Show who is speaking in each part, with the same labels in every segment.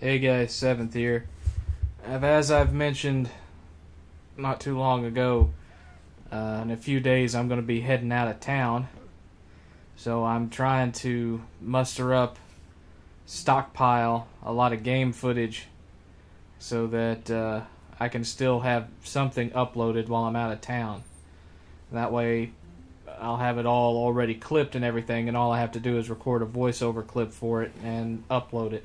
Speaker 1: Hey guys, Seventh here. As I've mentioned not too long ago, in a few days I'm going to be heading out of town. So I'm trying to muster up, stockpile a lot of game footage so that I can still have something uploaded while I'm out of town. That way I'll have it all already clipped and everything, and all I have to do is record a voiceover clip for it and upload it.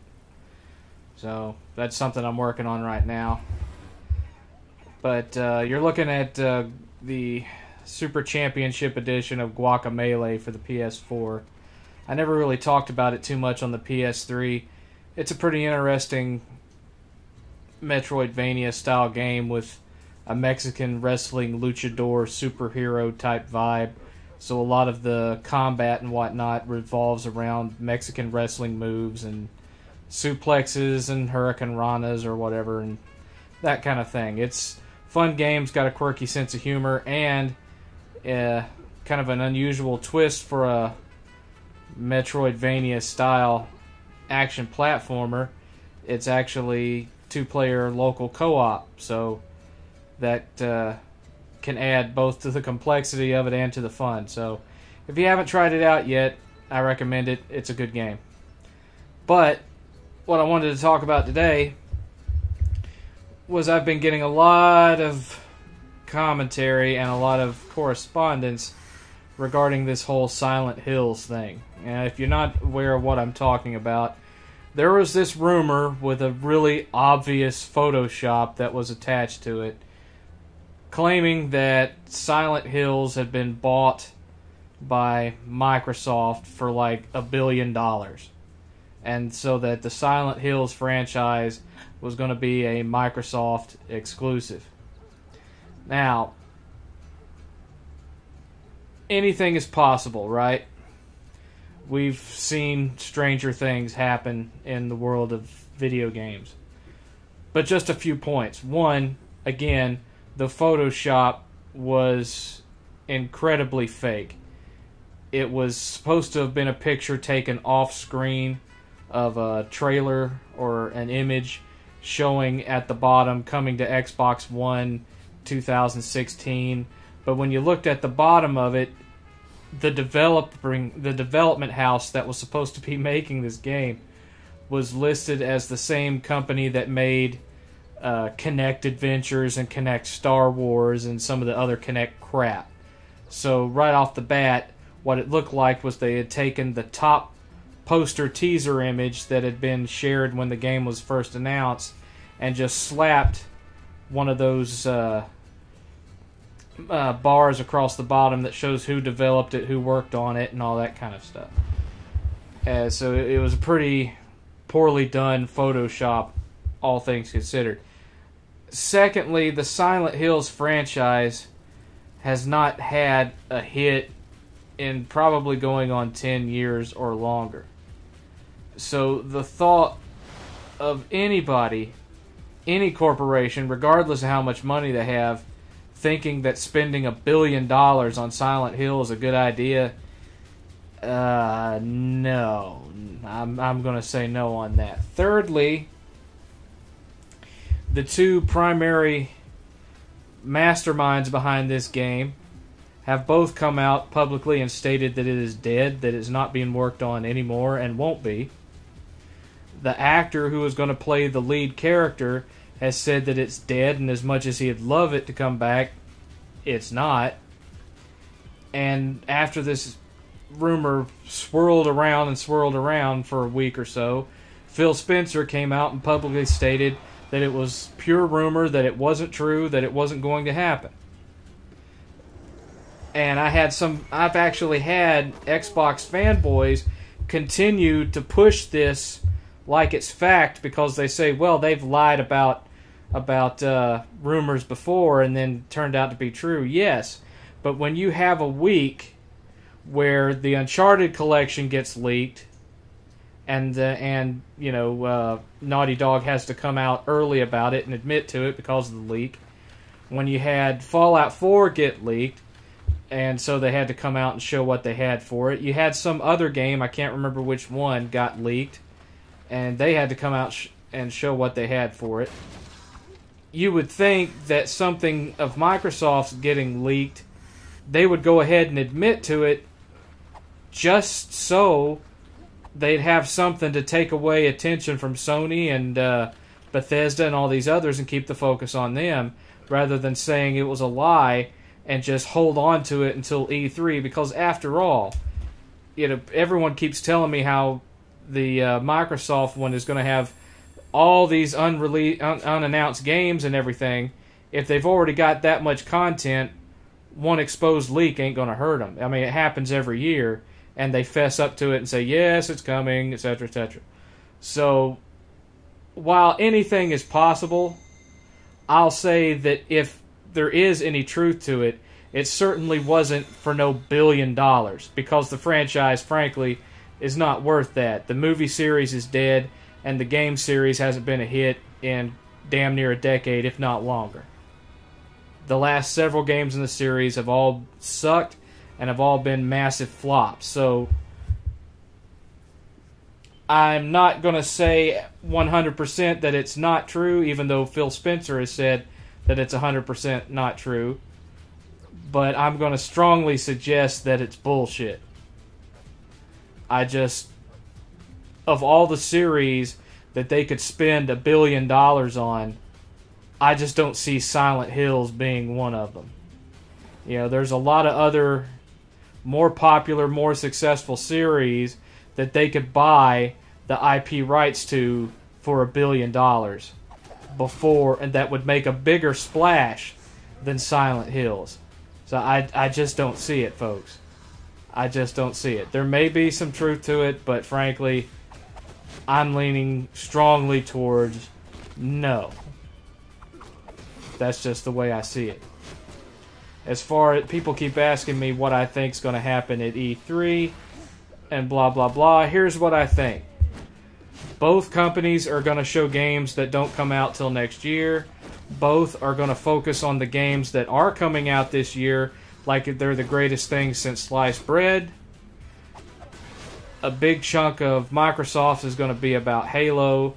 Speaker 1: So that's something I'm working on right now. But you're looking at the Super Championship Edition of Guacamelee for the PS4. I never really talked about it too much on the PS3. It's a pretty interesting Metroidvania style game with a Mexican wrestling luchador superhero type vibe. So a lot of the combat and whatnot revolves around Mexican wrestling moves and suplexes and hurricane ranas or whatever and that kind of thing. It's fun game's got a quirky sense of humor and kind of an unusual twist for a Metroidvania style action platformer. It's actually two-player local co-op, so that can add both to the complexity of it and to the fun. So if you haven't tried it out yet, I recommend it. It's a good game. But what I wanted to talk about today was I've been getting a lot of commentary and a lot of correspondence regarding this whole Silent Hills thing. And if you're not aware of what I'm talking about, there was this rumor with a really obvious Photoshop that was attached to it, claiming that Silent Hills had been bought by Microsoft for like $1 billion. And so that the Silent Hills franchise was going to be a Microsoft exclusive. Now, anything is possible, right? We've seen stranger things happen in the world of video games. But just a few points. One, again, the Photoshop was incredibly fake. It was supposed to have been a picture taken off screen of a trailer or an image showing at the bottom coming to Xbox One 2016. But when you looked at the bottom of it, the development house that was supposed to be making this game was listed as the same company that made Kinect Adventures and Kinect Star Wars and some of the other Kinect crap. So right off the bat, what it looked like was they had taken the top poster teaser image that had been shared when the game was first announced and just slapped one of those bars across the bottom that shows who developed it, who worked on it, and all that kind of stuff. So it was a pretty poorly done Photoshop, all things considered. Secondly, the Silent Hills franchise has not had a hit in probably going on 10 years or longer. So the thought of anybody, any corporation, regardless of how much money they have, thinking that spending $1 billion on Silent Hill is a good idea, no. I'm going to say no on that. Thirdly, the two primary masterminds behind this game have both come out publicly and stated that it is dead, that it's not being worked on anymore and won't be. The actor who is going to play the lead character has said that it's dead, and as much as he'd love it to come back, it's not. And after this rumor swirled around for a week or so, Phil Spencer came out and publicly stated that it was pure rumor, that it wasn't true, that it wasn't going to happen. And I've actually had Xbox fanboys continue to push this like it's fact, because they say, well, they've lied about rumors before and then turned out to be true. Yes, but when you have a week where the Uncharted collection gets leaked and Naughty Dog has to come out early about it and admit to it because of the leak, when you had Fallout 4 get leaked, and so they had to come out and show what they had for it. You had some other game, I can't remember which one, got leaked, and they had to come out and show what they had for it. You would think that something of Microsoft's getting leaked, they would go ahead and admit to it just so they'd have something to take away attention from Sony and Bethesda and all these others and keep the focus on them, rather than saying it was a lie and just hold on to it until E3. Because after all, everyone keeps telling me how the Microsoft one is going to have all these unannounced games and everything. If they've already got that much content, one exposed leak ain't going to hurt them. I mean, it happens every year, and they fess up to it and say, yes, it's coming, etc., etc. So, while anything is possible, I'll say that if there is any truth to it, it certainly wasn't for no $1 billion, because the franchise, frankly, is not worth that. The movie series is dead, and the game series hasn't been a hit in damn near a decade, if not longer. The last several games in the series have all sucked and have all been massive flops. So I'm not going to say 100% that it's not true, even though Phil Spencer has said that it's 100% not true. But I'm going to strongly suggest that it's bullshit. Of all the series that they could spend $1 billion on, I just don't see Silent Hills being one of them. There's a lot of other more popular, more successful series that they could buy the IP rights to for $1 billion before, and that would make a bigger splash than Silent Hills. So I just don't see it, folks. I just don't see it. There may be some truth to it, but frankly, I'm leaning strongly towards no. That's just the way I see it. As far as people keep asking me what I think is going to happen at E3 and blah blah blah, here's what I think. Both companies are going to show games that don't come out till next year. Both are going to focus on the games that are coming out this year like they're the greatest thing since sliced bread. A big chunk of Microsoft is going to be about Halo.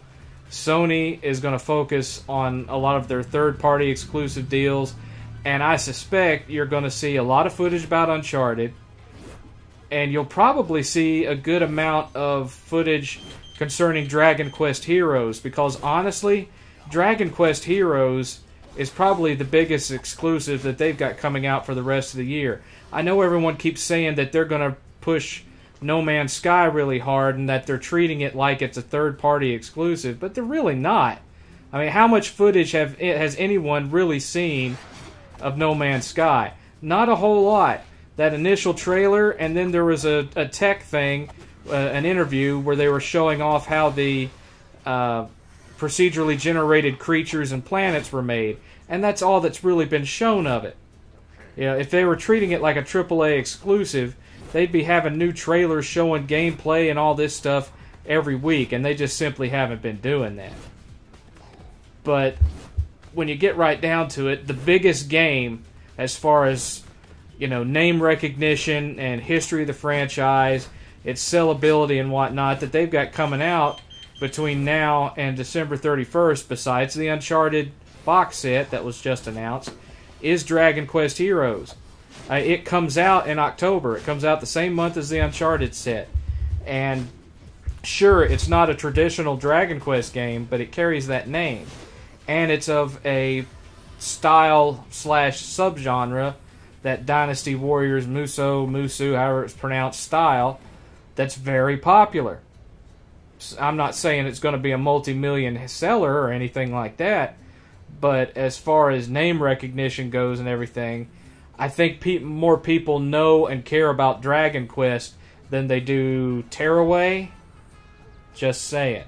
Speaker 1: Sony is going to focus on a lot of their third-party exclusive deals. And I suspect you're going to see a lot of footage about Uncharted. And you'll probably see a good amount of footage concerning Dragon Quest Heroes. Because honestly, Dragon Quest Heroes is probably the biggest exclusive that they've got coming out for the rest of the year. I know everyone keeps saying that they're going to push No Man's Sky really hard and that they're treating it like it's a third-party exclusive, but they're really not. I mean, how much footage has anyone really seen of No Man's Sky? Not a whole lot. That initial trailer, and then there was a tech thing, an interview where they were showing off how the procedurally generated creatures and planets were made, and that's all that's really been shown of it. If they were treating it like a AAA exclusive, they'd be having new trailers showing gameplay and all this stuff every week, and they just simply haven't been doing that. But when you get right down to it, the biggest game as far as name recognition and history of the franchise, its sellability and whatnot that they've got coming out between now and December 31st, besides the Uncharted box set that was just announced, is Dragon Quest Heroes. It comes out in October. It comes out the same month as the Uncharted set. And sure, it's not a traditional Dragon Quest game, but it carries that name. And it's of a style/subgenre, that Dynasty Warriors Musu, however it's pronounced, style, that's very popular. I'm not saying it's going to be a multi-million seller or anything like that, but as far as name recognition goes and everything, I think more people know and care about Dragon Quest than they do Tearaway. Just saying.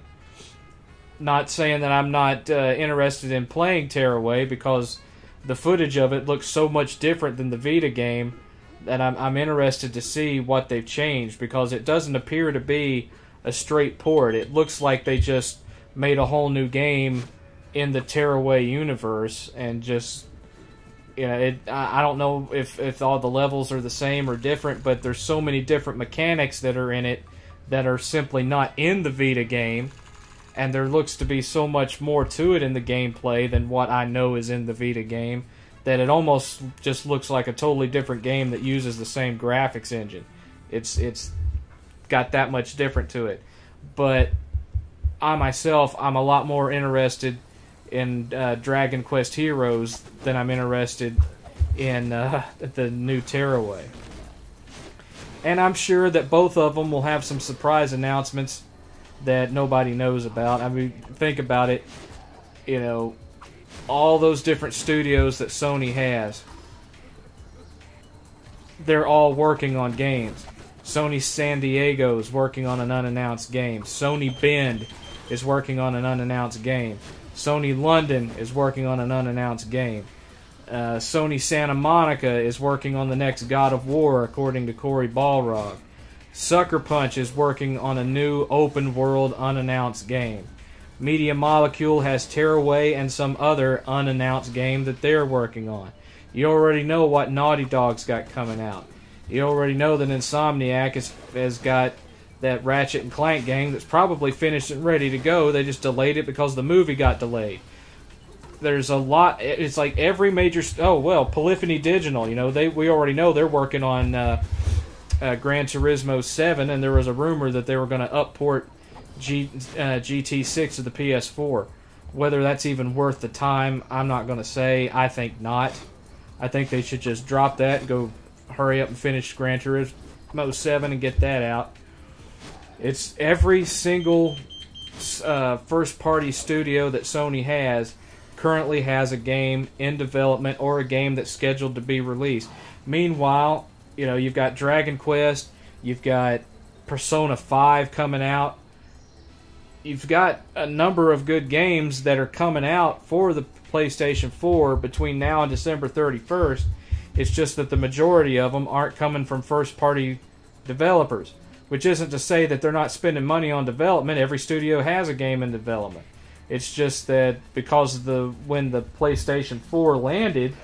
Speaker 1: Not saying that I'm not interested in playing Tearaway, because the footage of it looks so much different than the Vita game that I'm interested to see what they've changed, because it doesn't appear to be a straight port. It looks like they just made a whole new game in the Tearaway universe, and just I don't know if all the levels are the same or different, but there's so many different mechanics that are in it that are simply not in the Vita game, and there looks to be so much more to it in the gameplay than what I know is in the Vita game, that it almost just looks like a totally different game that uses the same graphics engine. It's got that much different to it. But I myself, I'm a lot more interested in Dragon Quest Heroes than I'm interested in the new Tearaway. And I'm sure that both of them will have some surprise announcements that nobody knows about. I mean, think about it. You know, all those different studios that Sony has, they're all working on games. Sony San Diego is working on an unannounced game. Sony Bend is working on an unannounced game. Sony London is working on an unannounced game. Sony Santa Monica is working on the next God of War, according to Cory Balrog. Sucker Punch is working on a new open-world unannounced game. Media Molecule has Tearaway and some other unannounced game that they're working on. You already know what Naughty Dog's got coming out. You already know that Insomniac has got that Ratchet and Clank game that's probably finished and ready to go. They just delayed it because the movie got delayed. There's a lot. It's like every major. Polyphony Digital. You know, we already know they're working on Gran Turismo 7, and there was a rumor that they were going to upport GT6 to the PS4. Whether that's even worth the time, I'm not going to say. I think not. I think they should just drop that and go hurry up and finish Gran Turismo 7 and get that out. It's every single first-party studio that Sony has currently has a game in development or a game that's scheduled to be released. Meanwhile, you know, you've got Dragon Quest, you've got Persona 5 coming out. You've got a number of good games that are coming out for the PlayStation 4 between now and December 31st. It's just that the majority of them aren't coming from first-party developers, which isn't to say that they're not spending money on development. Every studio has a game in development. It's just that because when the PlayStation 4 landed,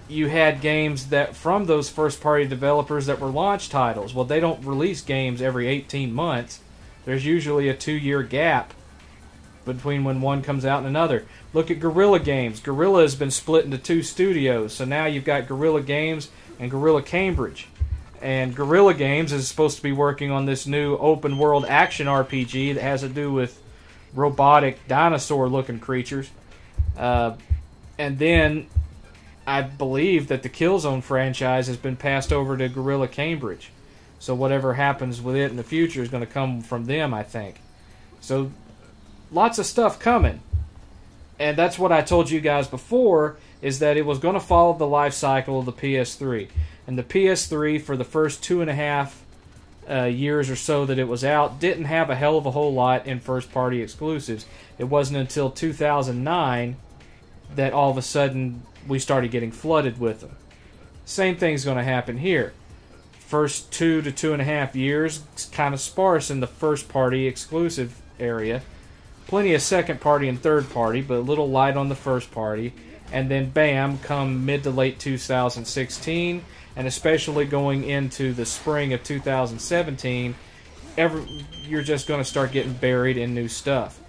Speaker 1: you had games that from those first-party developers that were launch titles. Well, they don't release games every 18 months. There's usually a 2-year gap between when one comes out and another. Look at Guerrilla Games. Guerrilla has been split into 2 studios, so now you've got Guerrilla Games and Guerrilla Cambridge. And Guerrilla Games is supposed to be working on this new open-world action RPG that has to do with robotic dinosaur-looking creatures. And then I believe that the Killzone franchise has been passed over to Guerrilla Cambridge. So whatever happens with it in the future is going to come from them, I think. So lots of stuff coming. And that's what I told you guys before, is that it was going to follow the life cycle of the PS3. And the PS3, for the first 2.5 years or so that it was out, didn't have a hell of a whole lot in first-party exclusives. It wasn't until 2009 that all of a sudden we started getting flooded with them. Same thing's going to happen here. First 2 to 2.5 years, it's kind of sparse in the first-party exclusive area. Plenty of second-party and third-party, but a little light on the first-party. And then, bam, come mid to late 2016, and especially going into the spring of 2017, you're just going to start getting buried in new stuff.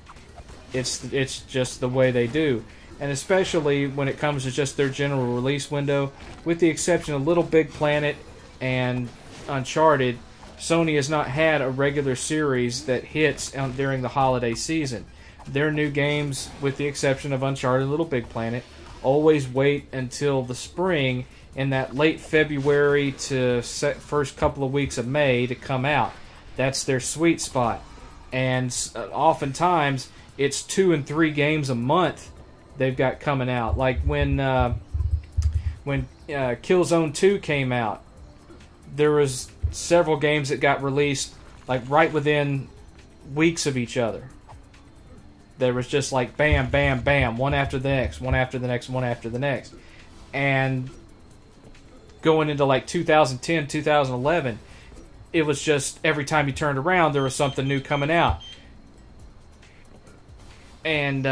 Speaker 1: It's just the way they do. And especially when it comes to just their general release window, with the exception of Little Big Planet and Uncharted, Sony has not had a regular series that hits during the holiday season. Their new games, with the exception of Uncharted and Little Big Planet, always wait until the spring in that late February to first couple of weeks of May to come out. That's their sweet spot. And oftentimes, it's 2 and 3 games a month they've got coming out. Like when Killzone 2 came out, there was several games that got released like right within weeks of each other. There was just like bam, bam, bam, one after the next, one after the next, one after the next. And going into like 2010, 2011, it was just every time you turned around, there was something new coming out. And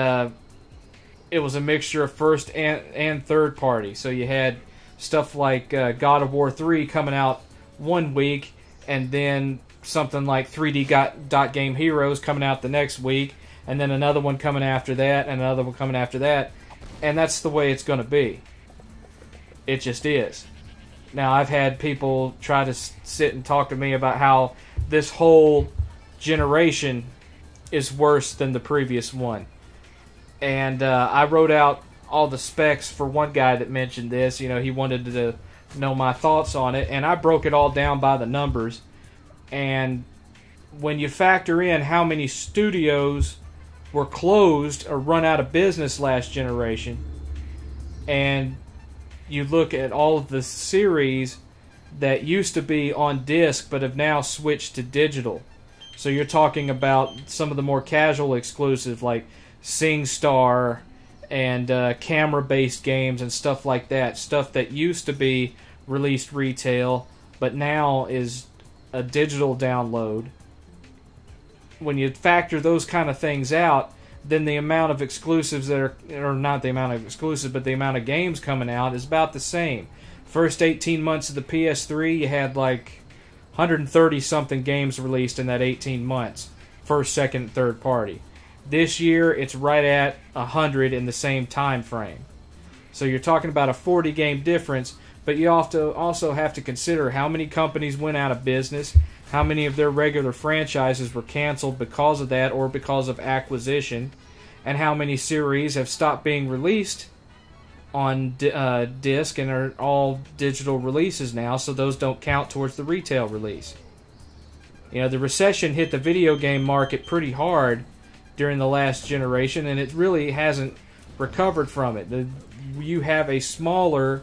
Speaker 1: it was a mixture of first and third party. So you had stuff like God of War 3 coming out one week, and then something like 3D Dot Game Heroes coming out the next week, and then another one coming after that, and another one coming after that, and that's the way it's going to be. It just is. Now, I've had people try to sit and talk to me about how this whole generation is worse than the previous one. And I wrote out all the specs for one guy that mentioned this. You know, he wanted to know my thoughts on it, and I broke it all down by the numbers. And when you factor in how many studios were closed or run out of business last generation, and you look at all of the series that used to be on disc but have now switched to digital. So you're talking about some of the more casual exclusive like SingStar and camera-based games and stuff like that. Stuff that used to be released retail but now is a digital download. When you factor those kind of things out, then the amount of exclusives that are, or not the amount of exclusives, but the amount of games coming out is about the same. First 18 months of the PS3, you had like 130-something games released in that 18 months. First, second, third party. This year, it's right at 100 in the same time frame. So you're talking about a 40-game difference, but you also have to consider how many companies went out of business, how many of their regular franchises were canceled because of that or because of acquisition, and how many series have stopped being released on disc and are all digital releases now, so those don't count towards the retail release. You know, the recession hit the video game market pretty hard during the last generation, and it really hasn't recovered from it. You have a smaller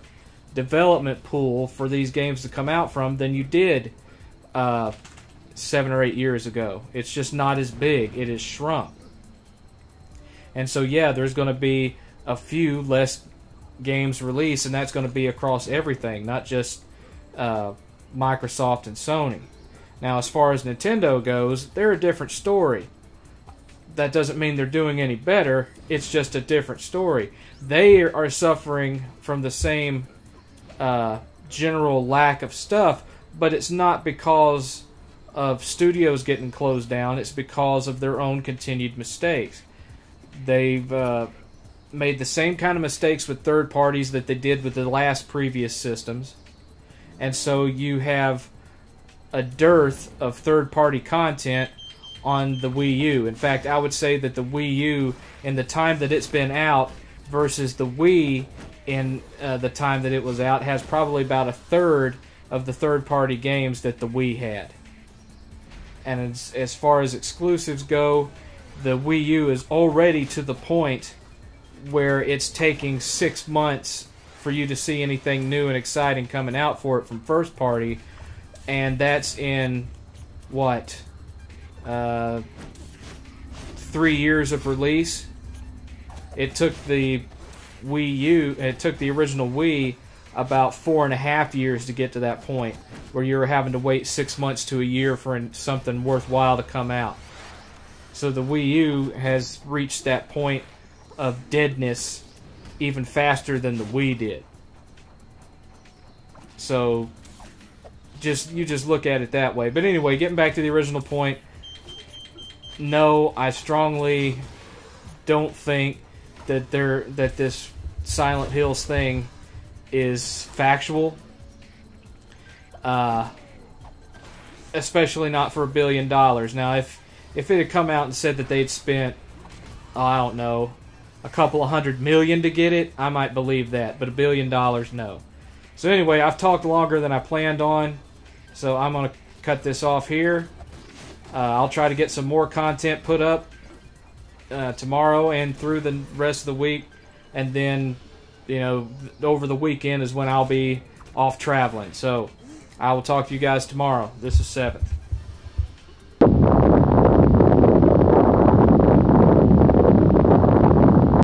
Speaker 1: development pool for these games to come out from than you did 7 or 8 years ago. It's just not as big. It has shrunk. And so, yeah, there's going to be a few less games released, and that's going to be across everything, not just Microsoft and Sony. Now, as far as Nintendo goes, they're a different story. That doesn't mean they're doing any better. It's just a different story. They are suffering from the same general lack of stuff, but it's not because of studios getting closed down. It's because of their own continued mistakes. They've made the same kind of mistakes with third parties that they did with the last previous systems. And so you have a dearth of third-party content on the Wii U. In fact, I would say that the Wii U, in the time that it's been out, versus the Wii in the time that it was out, has probably about a third of the third-party games that the Wii had. And as far as exclusives go, the Wii U is already to the point where it's taking 6 months for you to see anything new and exciting coming out for it from first party, and that's in what, 3 years of release. It took the Wii U, it took the original Wii about 4.5 years to get to that point where you were having to wait 6 months to a year for something worthwhile to come out. So the Wii U has reached that point of deadness even faster than the Wii did. So you just look at it that way. But anyway, getting back to the original point, no, I strongly don't think that this Silent Hills thing is factual. Especially not for $1 billion. Now, if it had come out and said that they'd spent, I don't know, a couple of $100 million to get it, I might believe that. But $1 billion, no. So anyway, I've talked longer than I planned on, so I'm going to cut this off here. I'll try to get some more content put up tomorrow and through the rest of the week, and then, you know, over the weekend is when I'll be off traveling. So I will talk to you guys tomorrow. This is 7th.